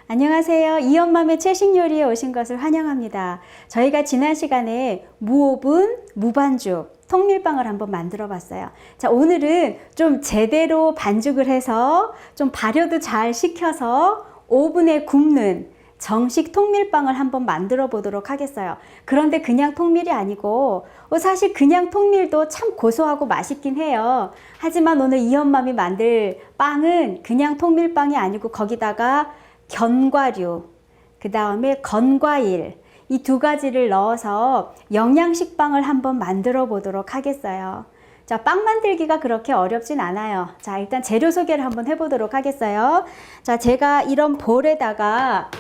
안녕하세요. 이엄맘의 최신 요리에 오신 것을 환영합니다. 저희가 지난 시간에 무오븐, 무반죽, 통밀빵을 한번 만들어 봤어요. 자, 오늘은 좀 제대로 반죽을 해서 좀 발효도 잘 시켜서 오븐에 굽는 정식 통밀빵을 한번 만들어 보도록 하겠어요. 그런데 그냥 통밀이 아니고 사실 그냥 통밀도 참 고소하고 맛있긴 해요. 하지만 오늘 이엄맘이 만들 빵은 그냥 통밀빵이 아니고 거기다가 견과류, 그 다음에 건과일, 이 두 가지를 넣어서 영양식 빵을 한번 만들어 보도록 하겠어요. 자, 빵 만들기가 그렇게 어렵진 않아요. 자, 일단 재료 소개를 한번 해보도록 하겠어요. 자, 제가 이런 볼에다가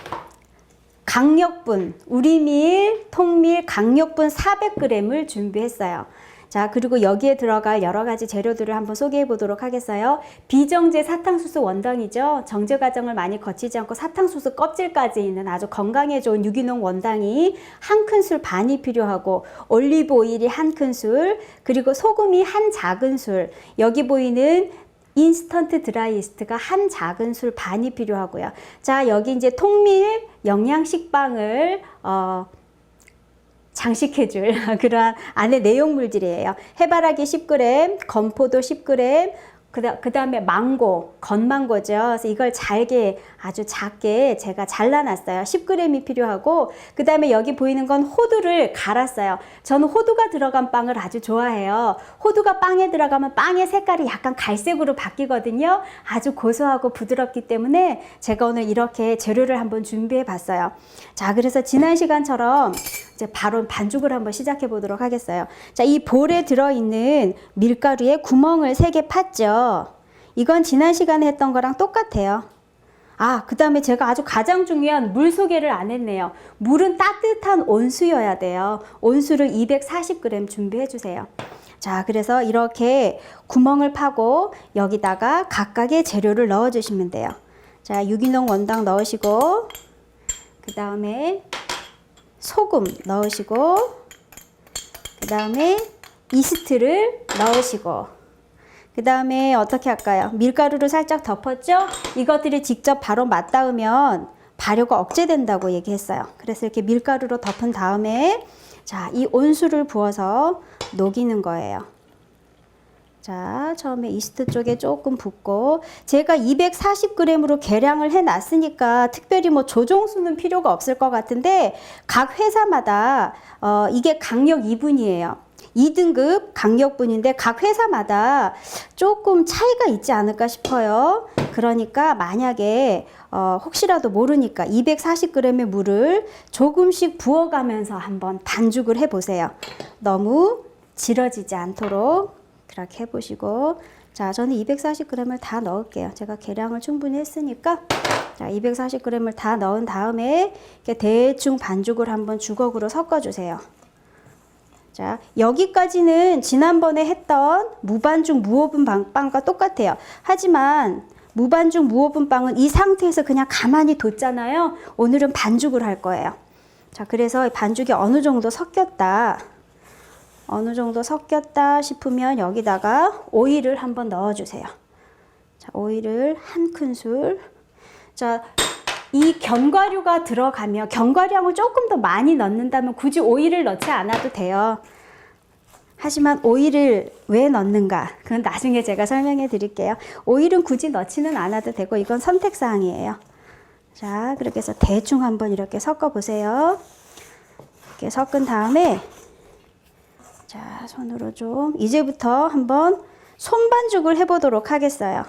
강력분, 우리밀, 통밀, 강력분 400g을 준비했어요. 자, 그리고 여기에 들어갈 여러 가지 재료들을 한번 소개해 보도록 하겠어요. 비정제 사탕수수 원당이죠. 정제 과정을 많이 거치지 않고 사탕수수 껍질까지 있는 아주 건강에 좋은 유기농 원당이 한 큰술 반이 필요하고, 올리브 오일이 한 큰술, 그리고 소금이 한 작은술, 여기 보이는 인스턴트 드라이 이스트가 한 작은술 반이 필요하고요. 자, 여기 이제 통밀 영양식 빵을 장식해줄 그러한 안에 내용물들이에요. 해바라기 10g, 건포도 10g, 그 다음에 망고, 건망고죠. 그래서 이걸 잘게, 아주 작게 제가 잘라놨어요. 10g이 필요하고, 그 다음에 여기 보이는 건 호두를 갈았어요. 저는 호두가 들어간 빵을 아주 좋아해요. 호두가 빵에 들어가면 빵의 색깔이 약간 갈색으로 바뀌거든요. 아주 고소하고 부드럽기 때문에 제가 오늘 이렇게 재료를 한번 준비해 봤어요. 자, 그래서 지난 시간처럼 이제 바로 반죽을 한번 시작해 보도록 하겠어요. 자, 이 볼에 들어있는 밀가루에 구멍을 3개 팠죠. 이건 지난 시간에 했던 거랑 똑같아요. 아, 그 다음에 제가 아주 가장 중요한 물 소개를 안 했네요. 물은 따뜻한 온수여야 돼요. 온수를 240g 준비해 주세요. 자, 그래서 이렇게 구멍을 파고 여기다가 각각의 재료를 넣어 주시면 돼요. 자, 유기농 원당 넣으시고, 그 다음에 소금 넣으시고, 그 다음에 이스트를 넣으시고, 그 다음에 어떻게 할까요? 밀가루를 살짝 덮었죠? 이것들이 직접 바로 맞닿으면 발효가 억제된다고 얘기했어요. 그래서 이렇게 밀가루로 덮은 다음에, 자, 이 온수를 부어서 녹이는 거예요. 자, 처음에 이스트 쪽에 조금 붓고, 제가 240g으로 계량을 해놨으니까 특별히 뭐 조정수는 필요가 없을 것 같은데, 각 회사마다 이게 강력 2분이에요. 2등급 강력분인데 각 회사마다 조금 차이가 있지 않을까 싶어요. 그러니까 만약에 혹시라도 모르니까 240g의 물을 조금씩 부어가면서 한번 반죽을 해보세요. 너무 질어지지 않도록 그렇게 해보시고, 자, 저는 240g을 다 넣을게요. 제가 계량을 충분히 했으니까. 자, 240g을 다 넣은 다음에 이렇게 대충 반죽을 한번 주걱으로 섞어주세요. 자, 여기까지는 지난번에 했던 무반죽 무오븐 빵과 똑같아요. 하지만 무반죽 무오븐 빵은 이 상태에서 그냥 가만히 뒀잖아요. 오늘은 반죽을 할 거예요. 자, 그래서 반죽이 어느 정도 섞였다 싶으면 여기다가 오일을 한번 넣어주세요. 자, 오일을 한 큰술. 자, 이 견과류가 들어가면 견과류향을 조금 더 많이 넣는다면 굳이 오일을 넣지 않아도 돼요. 하지만 오일을 왜 넣는가? 그건 나중에 제가 설명해 드릴게요. 오일은 굳이 넣지는 않아도 되고 이건 선택사항이에요. 자, 그렇게 해서 대충 한번 이렇게 섞어 보세요. 이렇게 섞은 다음에, 자, 손으로 좀 이제부터 한번 손반죽을 해보도록 하겠어요.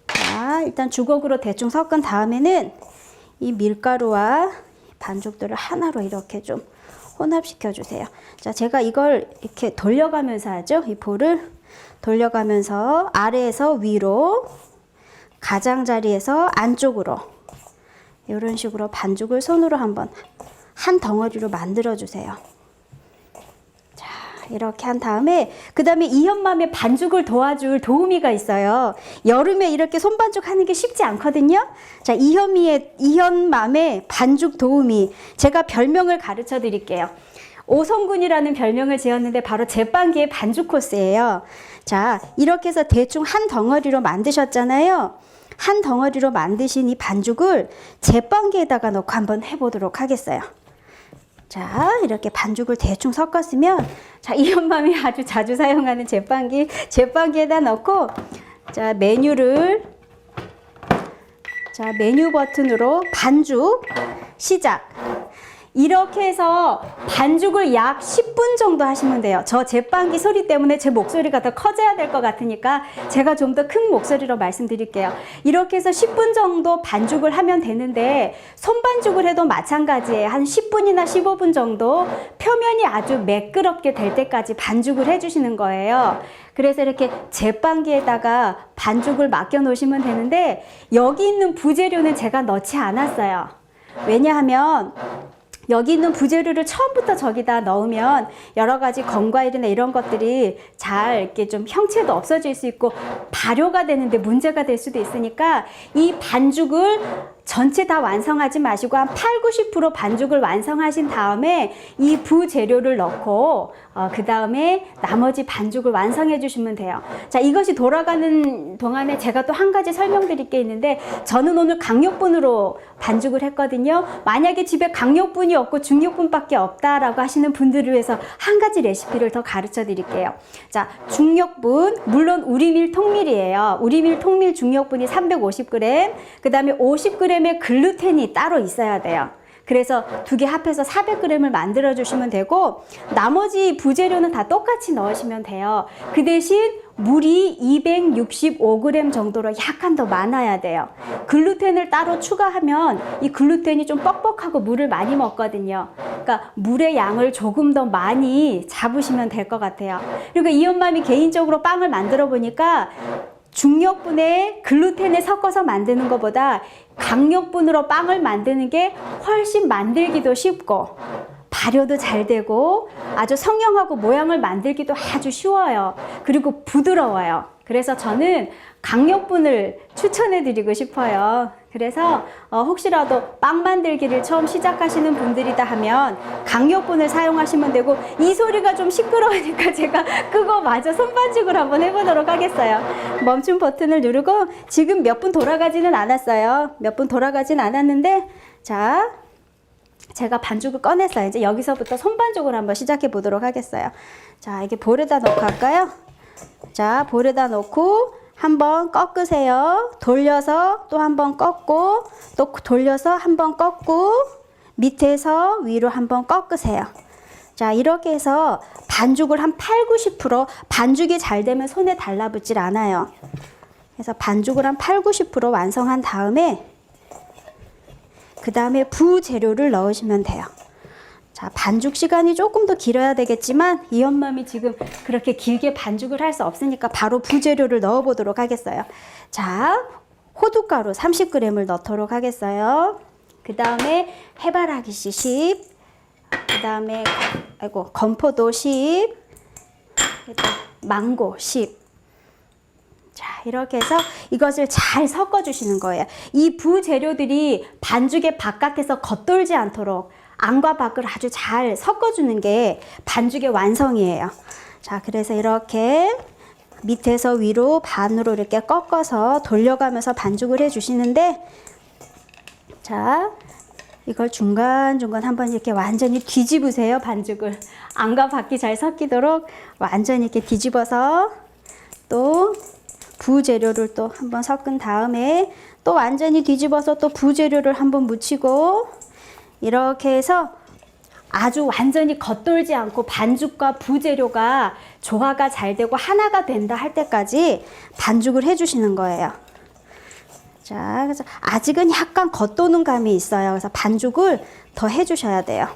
자, 일단 주걱으로 대충 섞은 다음에는 이 밀가루와 반죽들을 하나로 이렇게 좀 혼합시켜 주세요. 자, 제가 이걸 이렇게 돌려가면서 하죠. 이 볼을 돌려가면서 아래에서 위로, 가장자리에서 안쪽으로, 이런 식으로 반죽을 손으로 한번 한 덩어리로 만들어 주세요. 이렇게 한 다음에, 그 다음에 이엄맘의 반죽을 도와줄 도우미가 있어요. 여름에 이렇게 손반죽 하는 게 쉽지 않거든요. 자, 이엄맘의 반죽 도우미, 제가 별명을 가르쳐 드릴게요. 오성군이라는 별명을 지었는데 바로 제빵기의 반죽 코스예요. 자, 이렇게 해서 대충 한 덩어리로 만드셨잖아요. 한 덩어리로 만드신 이 반죽을 제빵기에다가 넣고 한번 해보도록 하겠어요. 자, 이렇게 반죽을 대충 섞었으면, 자, 이엄맘이 아주 자주 사용하는 제빵기에다 넣고, 자, 메뉴 버튼으로 반죽 시작. 이렇게 해서 반죽을 약 10분 정도 하시면 돼요. 저 제빵기 소리 때문에 제 목소리가 더 커져야 될 것 같으니까 제가 좀 더 큰 목소리로 말씀드릴게요. 이렇게 해서 10분 정도 반죽을 하면 되는데, 손반죽을 해도 마찬가지예요. 한 10분이나 15분 정도 표면이 아주 매끄럽게 될 때까지 반죽을 해주시는 거예요. 그래서 이렇게 제빵기에다가 반죽을 맡겨 놓으시면 되는데, 여기 있는 부재료는 제가 넣지 않았어요. 왜냐하면 여기 있는 부재료를 처음부터 저기다 넣으면 여러 가지 건과일이나 이런 것들이 잘 이렇게 좀 형체도 없어질 수 있고 발효가 되는데 문제가 될 수도 있으니까, 이 반죽을 전체 다 완성하지 마시고 한 8~90% 반죽을 완성하신 다음에 이 부재료를 넣고 그 다음에 나머지 반죽을 완성해 주시면 돼요. 자, 이것이 돌아가는 동안에 제가 또 한 가지 설명드릴 게 있는데, 저는 오늘 강력분으로 반죽을 했거든요. 만약에 집에 강력분이 없고 중력분밖에 없다라고 하시는 분들을 위해서 한 가지 레시피를 더 가르쳐 드릴게요. 자, 중력분, 물론 우리밀 통밀이에요. 우리밀 통밀 중력분이 350g, 그 다음에 50g의 글루텐이 따로 있어야 돼요. 그래서 두 개 합해서 400g을 만들어 주시면 되고, 나머지 부재료는 다 똑같이 넣으시면 돼요. 그 대신 물이 265g 정도로 약간 더 많아야 돼요. 글루텐을 따로 추가하면 이 글루텐이 좀 뻑뻑하고 물을 많이 먹거든요. 그러니까 물의 양을 조금 더 많이 잡으시면 될 것 같아요. 그리고 이 엄마미 개인적으로 빵을 만들어 보니까 중력분에 글루텐을 섞어서 만드는 것보다 강력분으로 빵을 만드는 게 훨씬 만들기도 쉽고 발효도 잘 되고 아주 성형하고 모양을 만들기도 아주 쉬워요. 그리고 부드러워요. 그래서 저는 강력분을 추천해 드리고 싶어요. 그래서 혹시라도 빵 만들기를 처음 시작하시는 분들이다 하면 강력분을 사용하시면 되고, 이 소리가 좀 시끄러우니까 제가 그거 마저 손반죽을 한번 해보도록 하겠어요. 멈춤 버튼을 누르고, 지금 몇 분 돌아가지는 않았어요. 몇 분 돌아가진 않았는데, 자, 제가 반죽을 꺼냈어요. 이제 여기서부터 손반죽을 한번 시작해 보도록 하겠어요. 자, 이게 볼에다 넣고 할까요? 자, 볼에다 넣고 한번 꺾으세요. 돌려서 또 한번 꺾고, 또 돌려서 한번 꺾고, 밑에서 위로 한번 꺾으세요. 자, 이렇게 해서 반죽을 한 80~90%, 반죽이 잘 되면 손에 달라붙질 않아요. 그래서 반죽을 한 80~90% 완성한 다음에 그 다음에 부재료를 넣으시면 돼요. 자, 반죽 시간이 조금 더 길어야 되겠지만 이 엄맘이 지금 그렇게 길게 반죽을 할 수 없으니까 바로 부재료를 넣어 보도록 하겠어요. 자, 호두가루 30g을 넣도록 하겠어요. 그 다음에 해바라기 씨 10, 그 다음에 건포도 10, 망고 10. 자, 이렇게 해서 이것을 잘 섞어 주시는 거예요. 이 부재료들이 반죽의 바깥에서 겉돌지 않도록 안과 밖을 아주 잘 섞어주는 게 반죽의 완성이에요. 자, 그래서 이렇게 밑에서 위로 반으로 이렇게 꺾어서 돌려가면서 반죽을 해주시는데, 자, 이걸 중간중간 한번 이렇게 완전히 뒤집으세요. 반죽을 안과 밖이 잘 섞이도록 완전히 이렇게 뒤집어서 또 부재료를 또 한번 섞은 다음에 또 완전히 뒤집어서 또 부재료를 한번 묻히고, 이렇게 해서 아주 완전히 겉돌지 않고 반죽과 부재료가 조화가 잘 되고 하나가 된다 할 때까지 반죽을 해주시는 거예요. 자, 그래서 아직은 약간 겉도는 감이 있어요. 그래서 반죽을 더 해주셔야 돼요.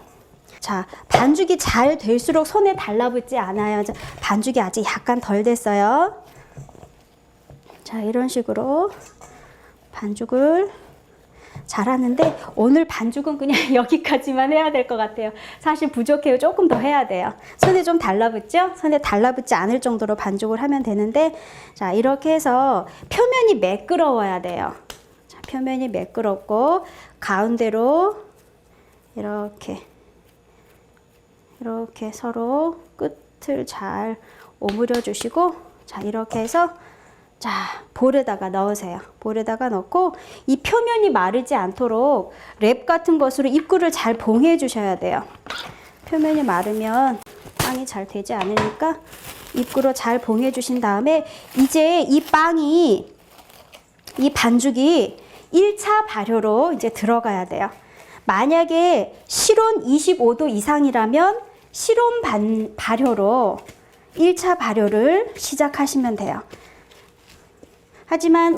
자, 반죽이 잘 될수록 손에 달라붙지 않아요. 반죽이 아직 약간 덜 됐어요. 자, 이런 식으로 반죽을 잘하는데, 오늘 반죽은 그냥 여기까지만 해야 될 것 같아요. 사실 부족해요. 조금 더 해야 돼요. 손에 좀 달라붙죠? 손에 달라붙지 않을 정도로 반죽을 하면 되는데, 자, 이렇게 해서 표면이 매끄러워야 돼요. 자, 표면이 매끄럽고 가운데로 이렇게 서로 끝을 잘 오므려 주시고, 자, 이렇게 해서 자, 볼에다가 넣으세요. 볼에다가 넣고 이 표면이 마르지 않도록 랩 같은 것으로 입구를 잘 봉해 주셔야 돼요. 표면이 마르면 빵이 잘 되지 않으니까 입구로 잘 봉해 주신 다음에 이제 이 빵이, 이 반죽이 1차 발효로 이제 들어가야 돼요. 만약에 실온 25도 이상이라면 실온 발효로 1차 발효를 시작하시면 돼요. 하지만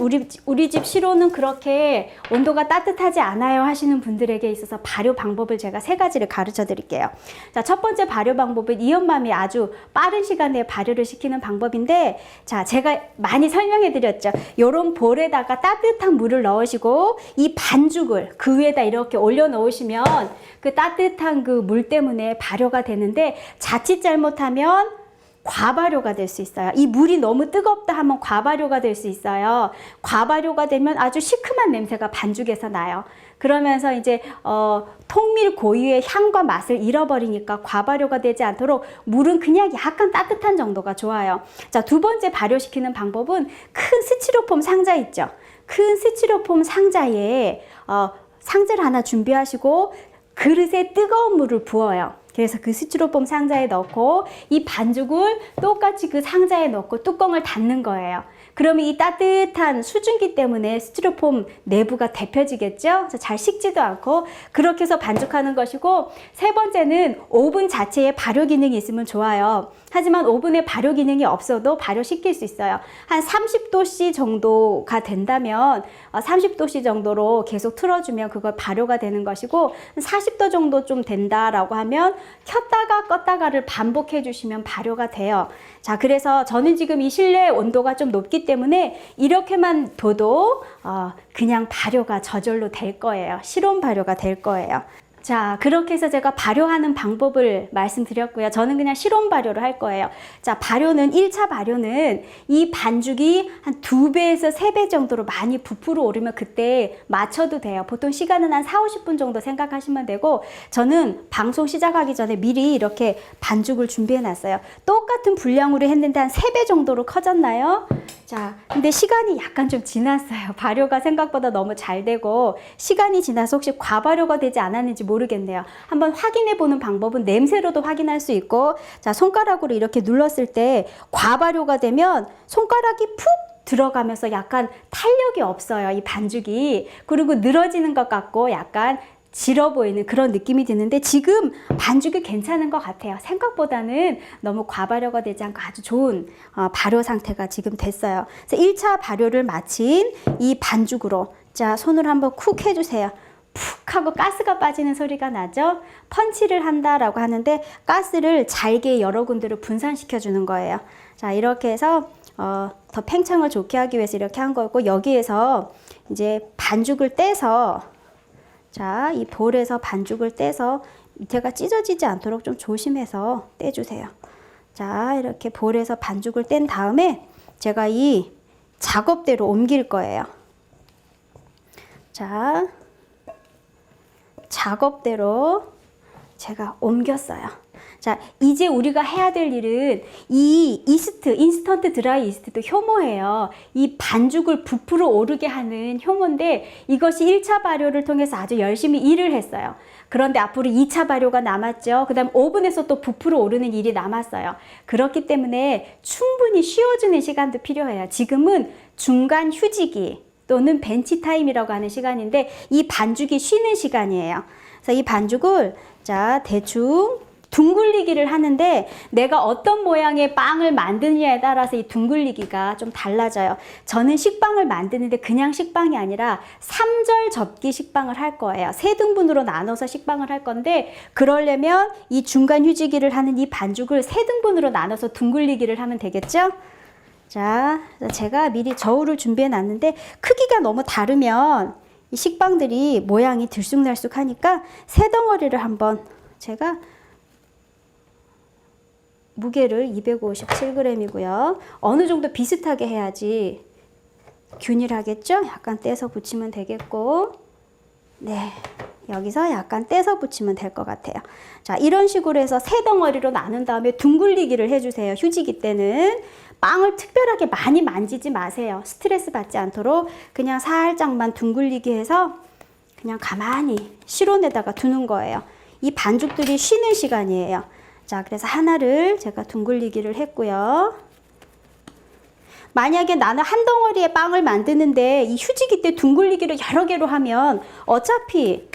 우리 집 실온은 그렇게 온도가 따뜻하지 않아요 하시는 분들에게 있어서 발효 방법을 제가 3가지를 가르쳐 드릴게요. 자, 첫 번째 발효 방법은 이온맘이 아주 빠른 시간에 발효를 시키는 방법인데, 자, 제가 많이 설명해 드렸죠. 요런 볼에다가 따뜻한 물을 넣으시고 이 반죽을 그 위에다 이렇게 올려 놓으시면 그 따뜻한 그 물 때문에 발효가 되는데, 자칫 잘못하면 과발효가 될 수 있어요. 이 물이 너무 뜨겁다 하면 과발효가 될 수 있어요. 과발효가 되면 아주 시큼한 냄새가 반죽에서 나요. 그러면서 이제 통밀 고유의 향과 맛을 잃어버리니까 과발효가 되지 않도록 물은 그냥 약간 따뜻한 정도가 좋아요. 자, 두 번째 발효시키는 방법은 큰 스티로폼 상자 있죠. 큰 스티로폼 상자에 상자를 하나 준비하시고 그릇에 뜨거운 물을 부어요. 그래서 그 스티로폼 상자에 넣고 이 반죽을 똑같이 그 상자에 넣고 뚜껑을 닫는 거예요. 그러면 이 따뜻한 수증기 때문에 스티로폼 내부가 데펴지겠죠? 그래서 잘 식지도 않고 그렇게 해서 반죽하는 것이고, 세 번째는 오븐 자체에 발효 기능이 있으면 좋아요. 하지만 오븐에 발효 기능이 없어도 발효시킬 수 있어요. 한 30도씨 정도가 된다면 30도씨 정도로 계속 틀어주면 그걸 발효가 되는 것이고, 40도 정도 좀 된다라고 하면 켰다가 껐다가를 반복해 주시면 발효가 돼요. 자, 그래서 저는 지금 이 실내 온도가 좀 높기 때문에 이렇게만 둬도 그냥 발효가 저절로 될 거예요. 실온 발효가 될 거예요. 자, 그렇게 해서 제가 발효하는 방법을 말씀드렸고요. 저는 그냥 실온 발효를 할 거예요. 자, 발효는 1차 발효는 이 반죽이 한 2배에서 3배 정도로 많이 부풀어 오르면 그때 맞춰도 돼요. 보통 시간은 한 40-50분 정도 생각하시면 되고, 저는 방송 시작하기 전에 미리 이렇게 반죽을 준비해 놨어요. 똑같은 분량으로 했는데 한 3배 정도로 커졌나요? 자, 근데 시간이 약간 좀 지났어요. 발효가 생각보다 너무 잘 되고 시간이 지나서 혹시 과발효가 되지 않았는지 모르겠네요. 한번 확인해 보는 방법은 냄새로도 확인할 수 있고, 자, 손가락으로 이렇게 눌렀을 때 과발효가 되면 손가락이 푹 들어가면서 약간 탄력이 없어요, 이 반죽이. 그리고 늘어지는 것 같고 약간 질어 보이는 그런 느낌이 드는데, 지금 반죽이 괜찮은 것 같아요. 생각보다는 너무 과발효가 되지 않고 아주 좋은 발효 상태가 지금 됐어요. 그래서 1차 발효를 마친 이 반죽으로, 자, 손을 한번 쿡 해주세요. 푹 하고 가스가 빠지는 소리가 나죠? 펀치를 한다라고 하는데 가스를 잘게 여러 군데로 분산시켜 주는 거예요. 자, 이렇게 해서 더 팽창을 좋게 하기 위해서 이렇게 한 거고, 여기에서 이제 반죽을 떼서, 자, 이 볼에서 반죽을 떼서 밑에가 찢어지지 않도록 좀 조심해서 떼주세요. 자, 이렇게 볼에서 반죽을 뗀 다음에 제가 이 작업대로 옮길 거예요. 자, 작업대로 제가 옮겼어요. 자, 이제 우리가 해야 될 일은 이 인스턴트 드라이 이스트도 효모예요. 이 반죽을 부풀어 오르게 하는 효모인데, 이것이 1차 발효를 통해서 아주 열심히 일을 했어요. 그런데 앞으로 2차 발효가 남았죠. 그 다음 오븐에서 또 부풀어 오르는 일이 남았어요. 그렇기 때문에 충분히 쉬어주는 시간도 필요해요. 지금은 중간 휴지기 또는 벤치 타임이라고 하는 시간인데, 이 반죽이 쉬는 시간이에요. 그래서 이 반죽을, 자, 대충 둥글리기를 하는데, 내가 어떤 모양의 빵을 만드느냐에 따라서 이 둥글리기가 좀 달라져요. 저는 식빵을 만드는데 그냥 식빵이 아니라 3절 접기 식빵을 할 거예요. 3등분으로 나눠서 식빵을 할 건데, 그러려면 이 중간 휴지기를 하는 이 반죽을 3등분으로 나눠서 둥글리기를 하면 되겠죠? 자, 제가 미리 저울을 준비해 놨는데, 크기가 너무 다르면 이 식빵들이 모양이 들쑥날쑥 하니까 세 덩어리를 한번, 제가 무게를 257g이고요. 어느 정도 비슷하게 해야지 균일하겠죠? 약간 떼서 붙이면 되겠고, 네, 여기서 약간 떼서 붙이면 될 것 같아요. 자, 이런 식으로 해서 세 덩어리로 나눈 다음에 둥글리기를 해주세요. 휴지기 때는 빵을 특별하게 많이 만지지 마세요. 스트레스 받지 않도록 그냥 살짝만 둥글리게 해서 그냥 가만히 실온에다가 두는 거예요. 이 반죽들이 쉬는 시간이에요. 자, 그래서 하나를 제가 둥글리기를 했고요. 만약에 나는 한 덩어리의 빵을 만드는데 이 휴지기 때 둥글리기를 여러 개로 하면 어차피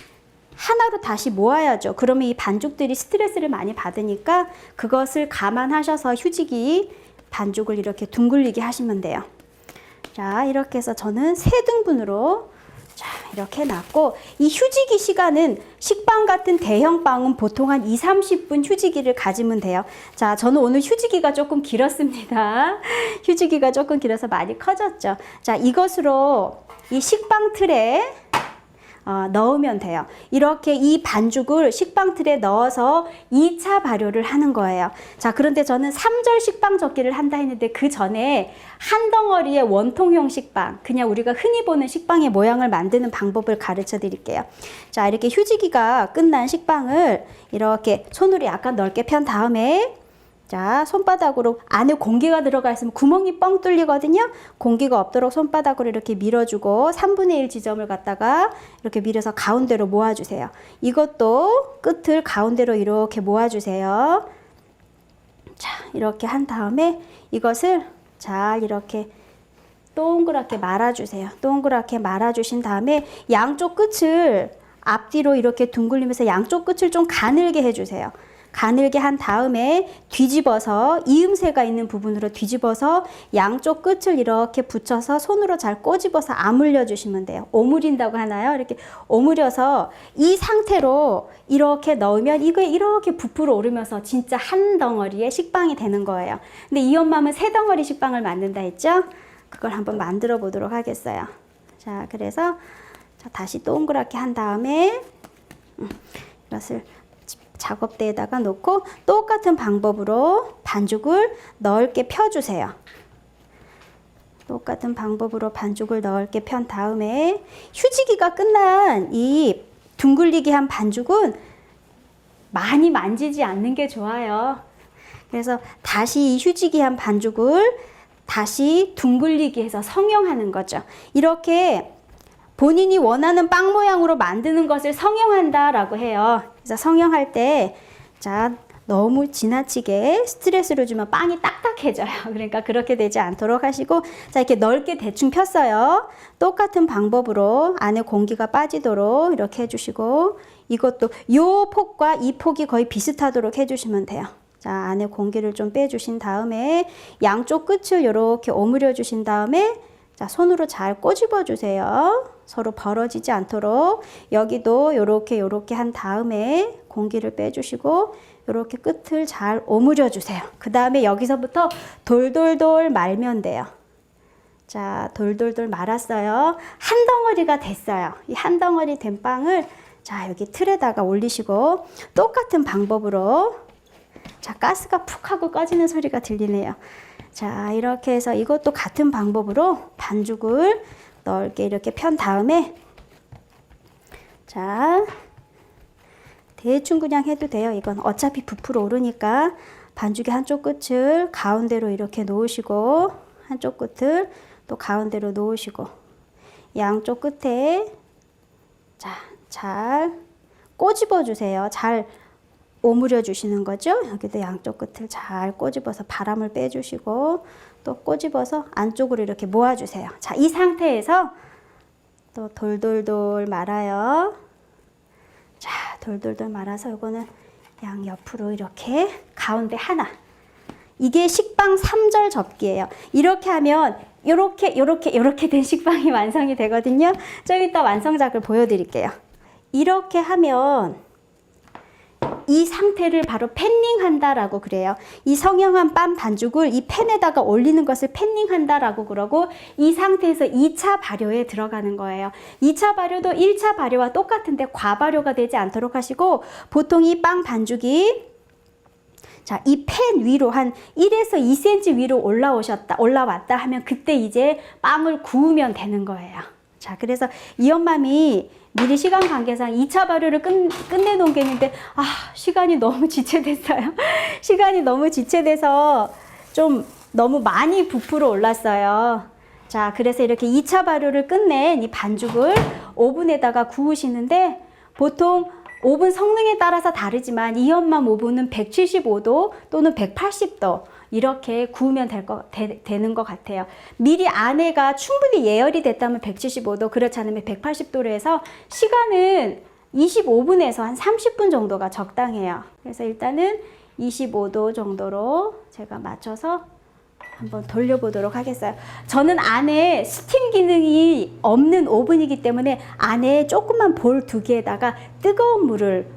하나로 다시 모아야죠. 그러면 이 반죽들이 스트레스를 많이 받으니까 그것을 감안하셔서 휴지기 반죽을 이렇게 둥글리게 하시면 돼요. 자, 이렇게 해서 저는 3등분으로 자, 이렇게 해놨고, 이 휴지기 시간은 식빵 같은 대형 빵은 보통 한 20-30분 휴지기를 가지면 돼요. 자, 저는 오늘 휴지기가 조금 길었습니다. 휴지기가 조금 길어서 많이 커졌죠. 자, 이것으로 이 식빵 틀에 넣으면 돼요. 이렇게 이 반죽을 식빵 틀에 넣어서 2차 발효를 하는 거예요. 자, 그런데 저는 3절 식빵 젓기를 한다 했는데 그 전에 한 덩어리의 원통형 식빵, 그냥 우리가 흔히 보는 식빵의 모양을 만드는 방법을 가르쳐 드릴게요. 자, 이렇게 휴지기가 끝난 식빵을 이렇게 손으로 약간 넓게 편 다음에 자, 손바닥으로 안에 공기가 들어가 있으면 구멍이 뻥 뚫리거든요. 공기가 없도록 손바닥으로 이렇게 밀어주고 3분의 1 지점을 갖다가 이렇게 밀어서 가운데로 모아주세요. 이것도 끝을 가운데로 이렇게 모아주세요. 자, 이렇게 한 다음에 이것을 잘 이렇게 동그랗게 말아주세요. 동그랗게 말아주신 다음에 양쪽 끝을 앞뒤로 이렇게 둥글리면서 양쪽 끝을 좀 가늘게 해주세요. 가늘게 한 다음에 뒤집어서 이음새가 있는 부분으로 뒤집어서 양쪽 끝을 이렇게 붙여서 손으로 잘 꼬집어서 아물려 주시면 돼요. 오므린다고 하나요? 이렇게 오므려서 이 상태로 이렇게 넣으면 이거 이렇게 부풀어 오르면서 진짜 한 덩어리의 식빵이 되는 거예요. 근데 이 엄마는 3덩어리 식빵을 만든다 했죠? 그걸 한번 만들어 보도록 하겠어요. 자, 그래서 자, 다시 동그랗게 한 다음에 이것을 작업대에다가 놓고 똑같은 방법으로 반죽을 넓게 펴주세요. 똑같은 방법으로 반죽을 넓게 편 다음에 휴지기가 끝난 이 둥글리게 한 반죽은 많이 만지지 않는 게 좋아요. 그래서 다시 이 휴지기 한 반죽을 다시 둥글리게 해서 성형하는 거죠. 이렇게 본인이 원하는 빵 모양으로 만드는 것을 성형한다라고 해요. 그래서 성형할 때, 자, 너무 지나치게 스트레스를 주면 빵이 딱딱해져요. 그러니까 그렇게 되지 않도록 하시고, 자, 이렇게 넓게 대충 폈어요. 똑같은 방법으로 안에 공기가 빠지도록 이렇게 해주시고, 이것도 요 폭과 이 폭이 거의 비슷하도록 해주시면 돼요. 자, 안에 공기를 좀 빼주신 다음에 양쪽 끝을 이렇게 오므려 주신 다음에 자, 손으로 잘 꼬집어 주세요. 서로 벌어지지 않도록 여기도 요렇게 한 다음에 공기를 빼주시고 요렇게 끝을 잘 오므려 주세요. 그 다음에 여기서부터 돌돌돌 말면 돼요. 자, 돌돌돌 말았어요. 한 덩어리가 됐어요. 이 한 덩어리 된 빵을 자, 여기 틀에다가 올리시고 똑같은 방법으로 자, 가스가 푹 하고 꺼지는 소리가 들리네요. 자, 이렇게 해서 이것도 같은 방법으로 반죽을 넓게 이렇게 편 다음에 자, 대충 그냥 해도 돼요. 이건 어차피 부풀어 오르니까 반죽의 한쪽 끝을 가운데로 이렇게 놓으시고 한쪽 끝을 또 가운데로 놓으시고 양쪽 끝에 자, 잘 꼬집어 주세요. 잘 오므려 주시는 거죠. 여기도 양쪽 끝을 잘 꼬집어서 바람을 빼주시고 또 꼬집어서 안쪽으로 이렇게 모아주세요. 자, 이 상태에서 또 돌돌돌 말아요. 자, 돌돌돌 말아서 이거는 양옆으로 이렇게 가운데 하나. 이게 식빵 3절 접기예요. 이렇게 하면 요렇게 된 식빵이 완성이 되거든요. 좀 이따 완성작을 보여드릴게요. 이렇게 하면 이 상태를 바로 팬닝 한다라고 그래요. 이 성형한 빵 반죽을 이 팬에다가 올리는 것을 팬닝 한다라고 그러고 이 상태에서 2차 발효에 들어가는 거예요. 2차 발효도 1차 발효와 똑같은데 과발효가 되지 않도록 하시고 보통 이 빵 반죽이 자, 이 팬 위로 한 1에서 2cm 위로 올라왔다 하면 그때 이제 빵을 구우면 되는 거예요. 자, 그래서 이 엄맘이 미리 시간 관계상 2차 발효를 끝내놓은 게 있는데 시간이 너무 지체됐어요. 시간이 너무 지체돼서 좀 너무 많이 부풀어 올랐어요. 자, 그래서 이렇게 2차 발효를 끝낸 이 반죽을 오븐에다가 구우시는데 보통 오븐 성능에 따라서 다르지만 이 연맘 오븐은 175도 또는 180도 이렇게 구우면 되는 것 같아요. 미리 안에가 충분히 예열이 됐다면 175도, 그렇지 않으면 180도로 해서 시간은 25분에서 한 30분 정도가 적당해요. 그래서 일단은 25도 정도로 제가 맞춰서 한번 돌려보도록 하겠어요. 저는 안에 스팀 기능이 없는 오븐이기 때문에 안에 조그만 볼 2개에다가 뜨거운 물을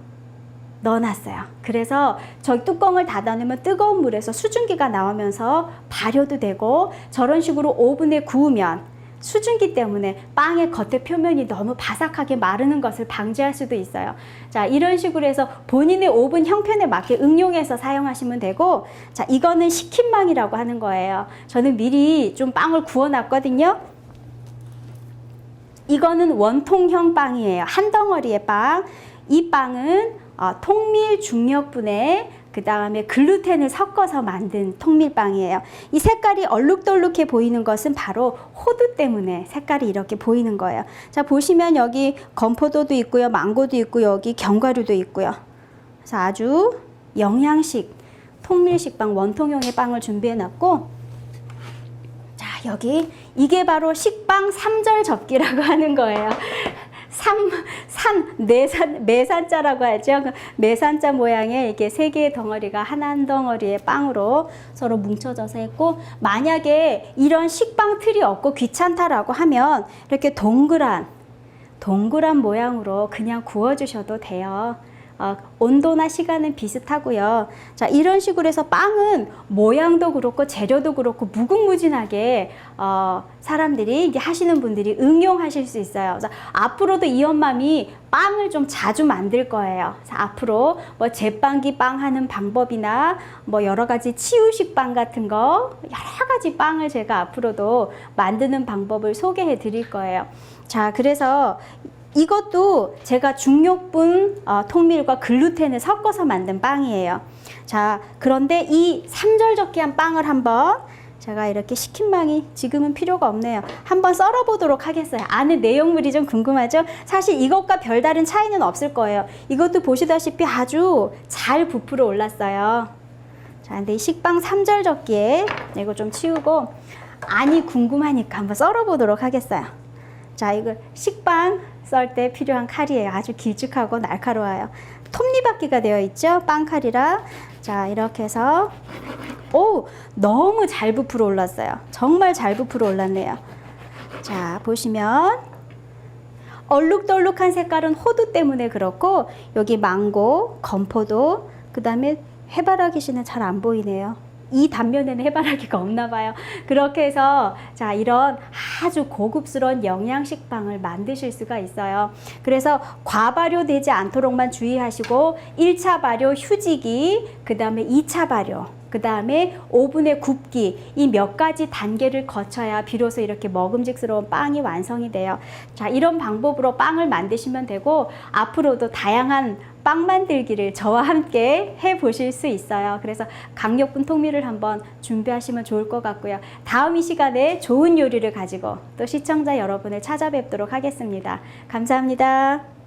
넣어놨어요. 그래서 저희 뚜껑을 닫아놓으면 뜨거운 물에서 수증기가 나오면서 발효도 되고, 저런 식으로 오븐에 구우면 수증기 때문에 빵의 겉에 표면이 너무 바삭하게 마르는 것을 방지할 수도 있어요. 자, 이런 식으로 해서 본인의 오븐 형편에 맞게 응용해서 사용하시면 되고, 자, 이거는 식힌빵이라고 하는 거예요. 저는 미리 좀 빵을 구워 놨거든요. 이거는 원통형 빵이에요. 한 덩어리의 빵. 이 빵은 통밀 중력분에 그 다음에 글루텐을 섞어서 만든 통밀빵이에요. 이 색깔이 얼룩덜룩해 보이는 것은 바로 호두 때문에 색깔이 이렇게 보이는 거예요. 자, 보시면 여기 건포도도 있고요, 망고도 있고, 여기 견과류도 있고요. 그래서 아주 영양식 통밀식빵, 원통형의 빵을 준비해 놨고, 자, 여기 이게 바로 식빵 3절 접기라고 하는 거예요. 매산자라고 하죠. 매산자 모양의 이게 3개의 덩어리가 한 덩어리의 빵으로 서로 뭉쳐져서 했고, 만약에 이런 식빵 틀이 없고 귀찮다라고 하면 이렇게 동그란 모양으로 그냥 구워주셔도 돼요. 온도나 시간은 비슷하고요. 자, 이런 식으로 해서 빵은 모양도 그렇고 재료도 그렇고 무궁무진하게 사람들이 이제 하시는 분들이 응용하실 수 있어요. 그래서 앞으로도 이 연맘이 빵을 좀 자주 만들 거예요. 그래서 앞으로 뭐 제빵기 빵 하는 방법이나 뭐 여러 가지 치유식 빵 같은 거 여러 가지 빵을 제가 앞으로도 만드는 방법을 소개해 드릴 거예요. 자, 그래서 이것도 제가 중력분 통밀과 글루텐을 섞어서 만든 빵이에요. 자, 그런데 이 3절 접기한 빵을 한번 제가 이렇게 식힌 빵이 지금은 필요가 없네요. 한번 썰어 보도록 하겠어요. 안에 내용물이 좀 궁금하죠? 사실 이것과 별다른 차이는 없을 거예요. 이것도 보시다시피 아주 잘 부풀어 올랐어요. 자, 근데 이 식빵 3절 접기에 이거 좀 치우고 안이 궁금하니까 한번 썰어 보도록 하겠어요. 자, 이거 식빵 썰 때 필요한 칼이에요. 아주 길쭉하고 날카로워요. 톱니바퀴가 되어 있죠? 빵칼이라. 자, 이렇게 해서 너무 잘 부풀어 올랐어요. 정말 잘 부풀어 올랐네요. 자, 보시면 얼룩덜룩한 색깔은 호두 때문에 그렇고, 여기 망고, 건포도, 그 다음에 해바라기 씨는 잘 안 보이네요. 이 단면에는 해바라기가 없나 봐요. 그렇게 해서 자, 이런 아주 고급스러운 영양식 빵을 만드실 수가 있어요. 그래서 과발효되지 않도록만 주의하시고 1차 발효 휴지기, 그 다음에 2차 발효, 그 다음에 오븐에 굽기, 이 몇 가지 단계를 거쳐야 비로소 이렇게 먹음직스러운 빵이 완성이 돼요. 자, 이런 방법으로 빵을 만드시면 되고, 앞으로도 다양한 빵 만들기를 저와 함께 해보실 수 있어요. 그래서 강력분 통밀을 한번 준비하시면 좋을 것 같고요. 다음 이 시간에 좋은 요리를 가지고 또 시청자 여러분을 찾아뵙도록 하겠습니다. 감사합니다.